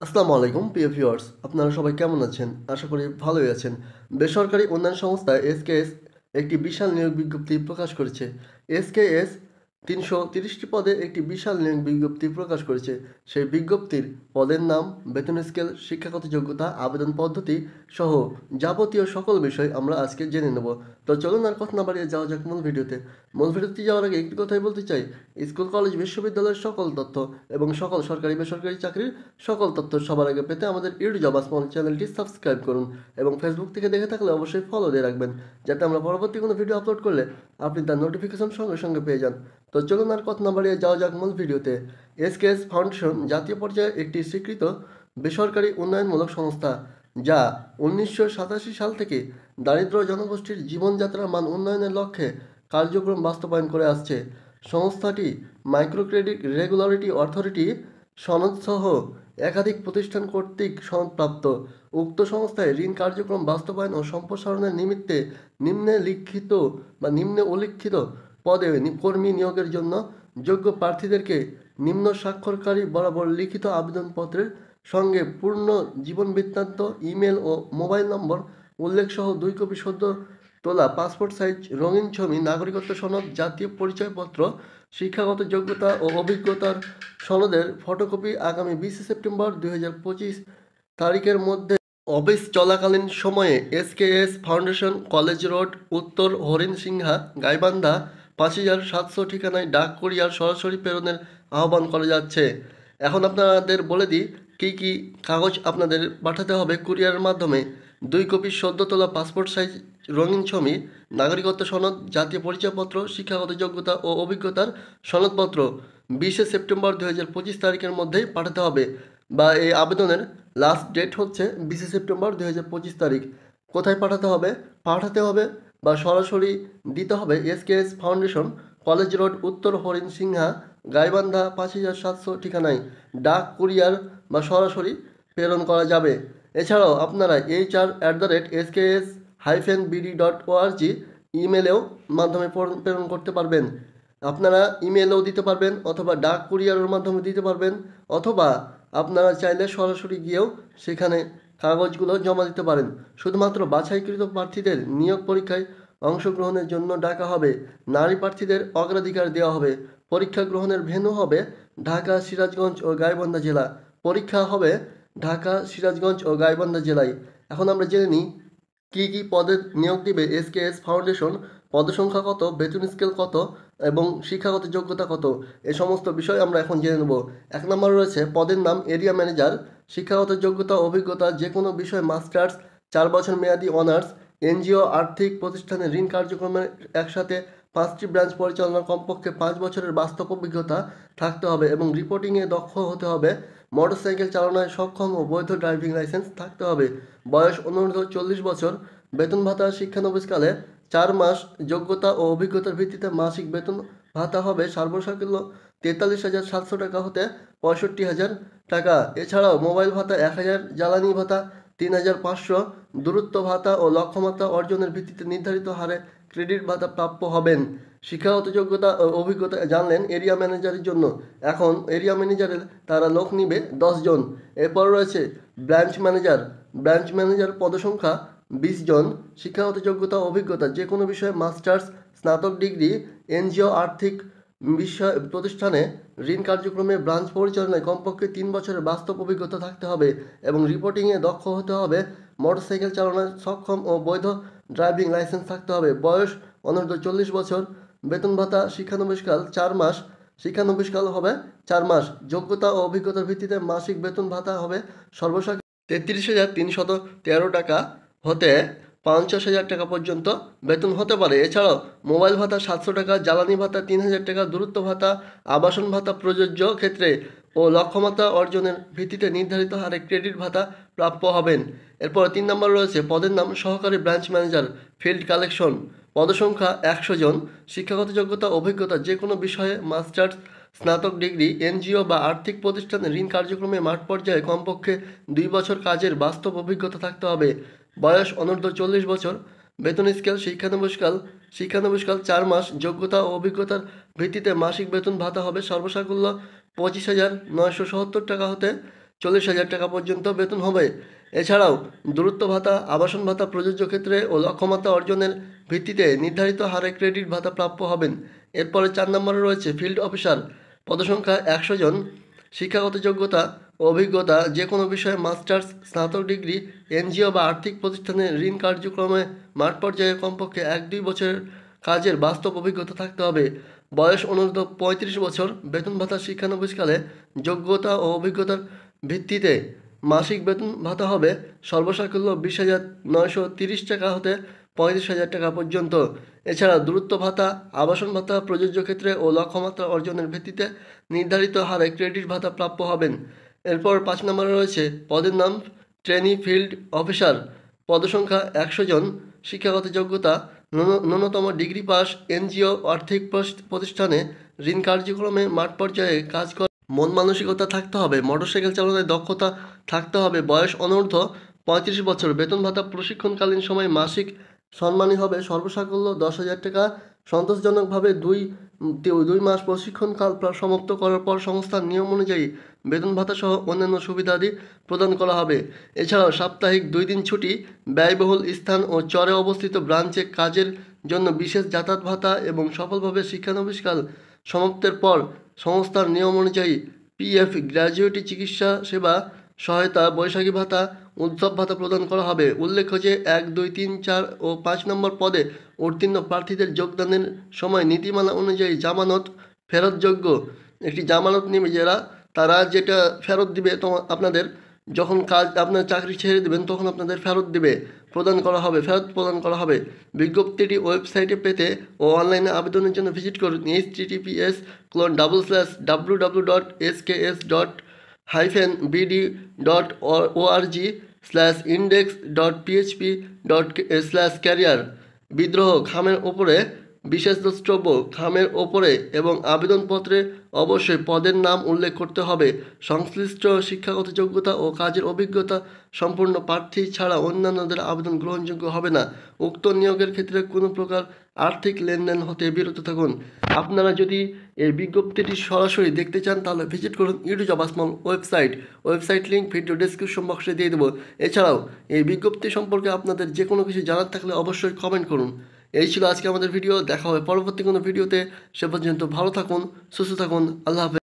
আসসালামু আলাইকুম প্রিয় ভিউয়ার্স, আপনারা সবাই কেমন আছেন? আশা করি ভালোই আছেন। বেসরকারি উন্নয়ন সংস্থা এসকেএস একটি বিশাল নিয়োগ বিজ্ঞপ্তি প্রকাশ করেছে। এসকেএস ৩৩০টি পদে একটি বিশাল নিয়োগ বিজ্ঞপ্তি প্রকাশ করেছে। সেই বিজ্ঞপ্তির পদের নাম, বেতন স্কেল, শিক্ষাগত যোগ্যতা, আবেদন পদ্ধতি সহ যাবতীয় সকল বিষয় আমরা আজকে জেনে নেব। তো চলুন আর কথা না বাড়িয়ে যাওয়া যাক মূল ভিডিওতে। মূল ভিডিওতে যাওয়ার আগে একটি কথাই বলতে চাই, স্কুল কলেজ বিশ্ববিদ্যালয়ের সকল তথ্য এবং সকল সরকারি বেসরকারি চাকরির সকল তথ্য সবার আগে পেতে আমাদের জব আসমাল চ্যানেলটি সাবস্ক্রাইব করুন এবং ফেসবুক থেকে দেখে থাকলে অবশ্যই ফলো দিয়ে রাখবেন, যাতে আমরা পরবর্তী কোনো ভিডিও আপলোড করলে আপনি তার নোটিফিকেশন সঙ্গে সঙ্গে পেয়ে যান। তো চলুন আর কথা না বাড়িয়ে যাওয়া যাক মূল ভিডিওতে। এসকেএস ফাউন্ডেশন জাতীয় পর্যায়ে একটি স্বীকৃত বেসরকারি উন্নয়নমূলক সংস্থা, যা 1987 সাল থেকে দারিদ্র জনগোষ্ঠীর জীবনযাত্রার মান উন্নয়নের লক্ষ্যে কার্যক্রম বাস্তবায়ন করে আসছে। সংস্থাটি মাইক্রো ক্রেডিট রেগুলেটরি অথরিটি সনদসহ একাধিক প্রতিষ্ঠান কর্তৃক সনদপ্রাপ্ত। উক্ত সংস্থায় ঋণ কার্যক্রম বাস্তবায়ন ও সম্প্রসারণের নিমিত্তে নিম্নে উল্লিখিত পদে কর্মী নিয়োগের জন্য যোগ্য প্রার্থীদেরকে নিম্ন স্বাক্ষরকারী বরাবর লিখিত আবেদনপত্রের সঙ্গে পূর্ণ জীবন বৃত্তান্ত, ইমেল ও মোবাইল নম্বর উল্লেখ সহ 2 কপি সদ্য তোলা পাসপোর্ট সাইজ রঙিন ছবি, নাগরিকত্ব সনদ, জাতীয় পরিচয়পত্র, শিক্ষাগত যোগ্যতা ও অভিজ্ঞতার সনদের ফটোকপি আগামী 20 সেপ্টেম্বর 2025 তারিখের মধ্যে অফিস চলাকালীন সময়ে এসকেএস ফাউন্ডেশন, কলেজ রোড, উত্তর হরিণসিংহা, গাইবান্ধা 5700 ঠিকানায় ডাক কুরিয়ার সরাসরি প্রেরণের আহ্বান করা যাচ্ছে। এখন আপনাদের বলে দিই কী কী কাগজ আপনাদের পাঠাতে হবে কুরিয়ারের মাধ্যমে। 2 কপি সদ্য তোলা পাসপোর্ট সাইজ রঙিন ছবি, নাগরিকত্ব সনদ, জাতীয় পরিচয়পত্র, শিক্ষাগত যোগ্যতা ও অভিজ্ঞতার সনদপত্র 20 সেপ্টেম্বর 2025 তারিখের মধ্যেই পাঠাতে হবে, বা এই আবেদনের লাস্ট ডেট হচ্ছে 20 সেপ্টেম্বর 2025 তারিখ। কোথায় পাঠাতে হবে? পাঠাতে হবে বা সরাসরি দিতে হবে এসকেএস ফাউন্ডেশন, কলেজ রোড, উত্তর হরিণসিংহা, গাইবান্ধা 5700 ঠিকানায় ডাক কুরিয়ার বা সরাসরি প্রেরণ করা যাবে। এছাড়াও আপনারা hr@sks-bd.org ইমেলেও মাধ্যমে প্রেরণ করতে পারবেন। আপনারা ইমেলেও দিতে পারবেন অথবা ডাক কুরিয়ারের মাধ্যমে দিতে পারবেন, অথবা আপনারা চাইলে সরাসরি গিয়েও সেখানে কাগজগুলো জমা দিতে পারেন। শুধুমাত্র বাছাইকৃত প্রার্থীদের নিয়োগ পরীক্ষায় অংশগ্রহণের জন্য ডাকা হবে। নারী প্রার্থীদের অগ্রাধিকার দেওয়া হবে। পরীক্ষা গ্রহণের ভেন্যু হবে ঢাকা, সিরাজগঞ্জ ও গাইবান্ধা জেলা। পরীক্ষা হবে ঢাকা, সিরাজগঞ্জ ও গাইবান্ধা জেলায়। এখন আমরা জেনে নিই কী কী পদে নিয়োগ দিবে এসকেএস ফাউন্ডেশন, পদসংখ্যা কত, বেতন স্কেল কত এবং শিক্ষাগত যোগ্যতা কত, এ সমস্ত বিষয় আমরা এখন জেনে নেব। 1 নম্বর রয়েছে পদের নাম এরিয়া ম্যানেজার। শিক্ষাগত যোগ্যতা অভিজ্ঞতা যে কোনো বিষয় মাস্টার্স, 4 বছর মেয়াদি অনার্স, এনজিও আর্থিক প্রতিষ্ঠানে ঋণ কার্যক্রমের একসাথে 5টি ব্রাঞ্চ পরিচালনার কমপক্ষে 5 বছরের বাস্তব অভিজ্ঞতা থাকতে হবে এবং রিপোর্টিংয়ে দক্ষ হতে হবে। মোটরসাইকেল চালানোয় সক্ষম ও বৈধ ড্রাইভিং লাইসেন্স থাকতে হবে। বয়স অনূর্ধ্ব 40 বছর। বেতন ভাতা শিক্ষানবিশকালে 4 মাস যোগ্যতা ও অভিজ্ঞতার ভিত্তিতে মাসিক বেতন ভাতা হবে সর্বসাকুল্য 43,700 টাকা হতে 65,000 টাকা। এছাড়াও মোবাইল ভাতা 1,000, জ্বালানি ভাতা 3,500, দূরত্ব ভাতা ও লক্ষ্যমাত্রা অর্জনের ভিত্তিতে নির্ধারিত হারে ক্রেডিট ভাতা প্রাপ্য হবেন। শিক্ষাগত যোগ্যতা ও অভিজ্ঞতা জানলেন এরিয়া ম্যানেজারের জন্য। এখন এরিয়া ম্যানেজারের তারা লোক নিবে 10 জন। এরপর রয়েছে ব্রাঞ্চ ম্যানেজার। ব্রাঞ্চ ম্যানেজার পদসংখ্যা 20 জন। শিক্ষাগত যোগ্যতা ও অভিজ্ঞতা যে কোনো বিষয়ে মাস্টার্স, স্নাতক ডিগ্রি, এনজিও আর্থিক বিষয় প্রতিষ্ঠানে ঋণ কার্যক্রমে ব্রাঞ্চ পরিচালনায় কমপক্ষে 3 বছরের বাস্তব অভিজ্ঞতা থাকতে হবে এবং রিপোর্টিংয়ে দক্ষ হতে হবে। মোটরসাইকেল চালানোর সক্ষম ও বৈধ ড্রাইভিং লাইসেন্স থাকতে হবে। বয়স অনূর্ধ্ব 40 বছর। বেতন ভাতা শিক্ষানবিশকাল 4 মাস। শিক্ষানবিশকাল হবে 4 মাস। যোগ্যতা ও অভিজ্ঞতার ভিত্তিতে মাসিক বেতন ভাতা হবে সর্বসাকুল্য 33,313 টাকা হতে 50,000 টাকা পর্যন্ত বেতন হতে পারে। এছাড়াও মোবাইল ভাতা 700 টাকা, জ্বালানি ভাতা 3,000 টাকা, দূরত্ব ভাতা, আবাসন ভাতা প্রযোজ্য ক্ষেত্রে ও লক্ষ্যমাত্রা অর্জনের ভিত্তিতে নির্ধারিত হারে ক্রেডিট ভাতা প্রাপ্য হবেন। এরপর 3 নম্বর রয়েছে পদের নাম সহকারী ব্রাঞ্চ ম্যানেজার, ফিল্ড কালেকশন। পদসংখ্যা 100 জন। শিক্ষাগত যোগ্যতা অভিজ্ঞতা যে কোনো বিষয়ে মাস্টার্স, স্নাতক ডিগ্রি, এনজিও বা আর্থিক প্রতিষ্ঠানে ঋণ কার্যক্রমে মাঠ পর্যায়ে কমপক্ষে 2 বছর কাজের বাস্তব অভিজ্ঞতা থাকতে হবে। বয়স অনূর্ধ্ব 40 বছর। বেতন স্কেল শিক্ষানবিশকাল 4 মাস। যোগ্যতা ও অভিজ্ঞতার ভিত্তিতে মাসিক বেতন ভাতা হবে সর্বসাকুল্য 25,970 টাকা হতে 40,000 টাকা পর্যন্ত বেতন হবে। এছাড়াও দূরত্ব ভাতা, আবাসন ভাতা প্রযোজ্য ক্ষেত্রে ও লক্ষ্যমাত্রা অর্জনের ভিত্তিতে নির্ধারিত হারে ক্রেডিট ভাতা প্রাপ্য হবেন। এরপরে 4 নম্বরে রয়েছে ফিল্ড অফিসার, পদসংখ্যা 100 জন। শিক্ষাগত যোগ্যতা ও অভিজ্ঞতা, যে কোনো বিষয়ে মাস্টার্স, স্নাতক ডিগ্রি, এনজিও বা আর্থিক প্রতিষ্ঠানে ঋণ কার্যক্রমে মাঠ পর্যায়ে কমপক্ষে 1-2 বছরের কাজের বাস্তব অভিজ্ঞতা থাকতে হবে। বয়স অনূর্ধ্ব 35 বছর। বেতন ভাতা শিক্ষানবিশকালে যোগ্যতা ও অভিজ্ঞতার ভিত্তিতে মাসিক বেতন ভাতা হবে সর্বসাকুল্য 20,930 টাকা হতে 35,000 টাকা পর্যন্ত। এছাড়া দূরত্ব ভাতা, আবাসন ভাতা প্রযোজ্য ক্ষেত্রে ও লক্ষ্যমাত্রা অর্জনের ভিত্তিতে নির্ধারিত হারে ক্রেডিট ভাতা প্রাপ্য হবেন। এরপর 5 নম্বরে রয়েছে পদের নাম ট্রেনি ফিল্ড অফিসার, পদসংখ্যা 100 জন। শিক্ষাগত যোগ্যতা ন্যূনতম ডিগ্রি পাস, এনজিও আর্থিক প্রতিষ্ঠানে ঋণ কার্যক্রমে মাঠ পর্যায়ে কাজ করা মন মানসিকতা থাকতে হবে। মোটরসাইকেল চালনায় দক্ষতা থাকতে হবে। বয়স অনূর্ধ্ব 35 বছর। বেতন ভাতা প্রশিক্ষণকালীন সময় মাসিক সম্মানী হবে সর্বসাকুল্য 10,000 টাকা। সন্তোষজনকভাবে দুই মাস প্রশিক্ষণকাল সমাপ্ত করার পর সংস্থার নিয়ম অনুযায়ী বেতন ভাতা সহ অন্যান্য সুবিধাদি প্রদান করা হবে। এছাড়াও সাপ্তাহিক 2 দিন ছুটি, ব্যয়বহুল স্থান ও চরে অবস্থিত ব্রাঞ্চে কাজের জন্য বিশেষ যাতায়াত ভাতা এবং সফলভাবে শিক্ষানবিশকাল সমাপ্তের পর সংস্থার নিয়ম অনুযায়ী পিএফ, গ্র্যাজুয়েটি চিকিৎসা সেবা সহায়তা, বৈশাখী ভাতা, উৎসব ভাতা প্রদান করা হবে। উল্লেখ্য যে 1, 2, 3, 4 ও 5 নম্বর পদে উত্তীর্ণ প্রার্থীদের যোগদানের সময় নীতিমালা অনুযায়ী জামানত ফেরতযোগ্য একটি জামানত নিবে, তারা যেটা ফেরত দিবে আপনাদের যখন আপনার চাকরি ছেড়ে দেবেন তখন আপনাদের ফেরত প্রদান করা হবে। বিজ্ঞপ্তিটি ওয়েবসাইটে পেতে ও অনলাইনে আবেদনের জন্য ভিজিট করুন https://www.skс.org/index.php.career। বিদ্রোহ, খামের ওপরে বিশেষ দ্রষ্টব্য, খামের ওপরে এবং আবেদনপত্রে অবশ্যই পদের নাম উল্লেখ করতে হবে। সংশ্লিষ্ট শিক্ষাগত যোগ্যতা ও কাজের অভিজ্ঞতা সম্পূর্ণ প্রার্থী ছাড়া অন্যান্যদের আবেদন গ্রহণযোগ্য হবে না। উক্ত নিয়োগের ক্ষেত্রে কোনো প্রকার আর্থিক লেনদেন হতে বিরত থাকুন। আপনারা যদি এই বিজ্ঞপ্তিটি সরাসরি দেখতে চান তাহলে ভিজিট করুন YouTube website link video description বক্সে দিয়ে দেবো। এছাড়াও এই বিজ্ঞপ্তি সম্পর্কে আপনাদের যে কোনো কিছু জানার থাকলে অবশ্যই কমেন্ট করুন। এই ছিল আজকে আমাদের ভিডিও। দেখা হবে পরবর্তী কোনো ভিডিওতে। সে পর্যন্ত ভালো থাকুন, সুস্থ থাকুন। আল্লাহ হাফেজ।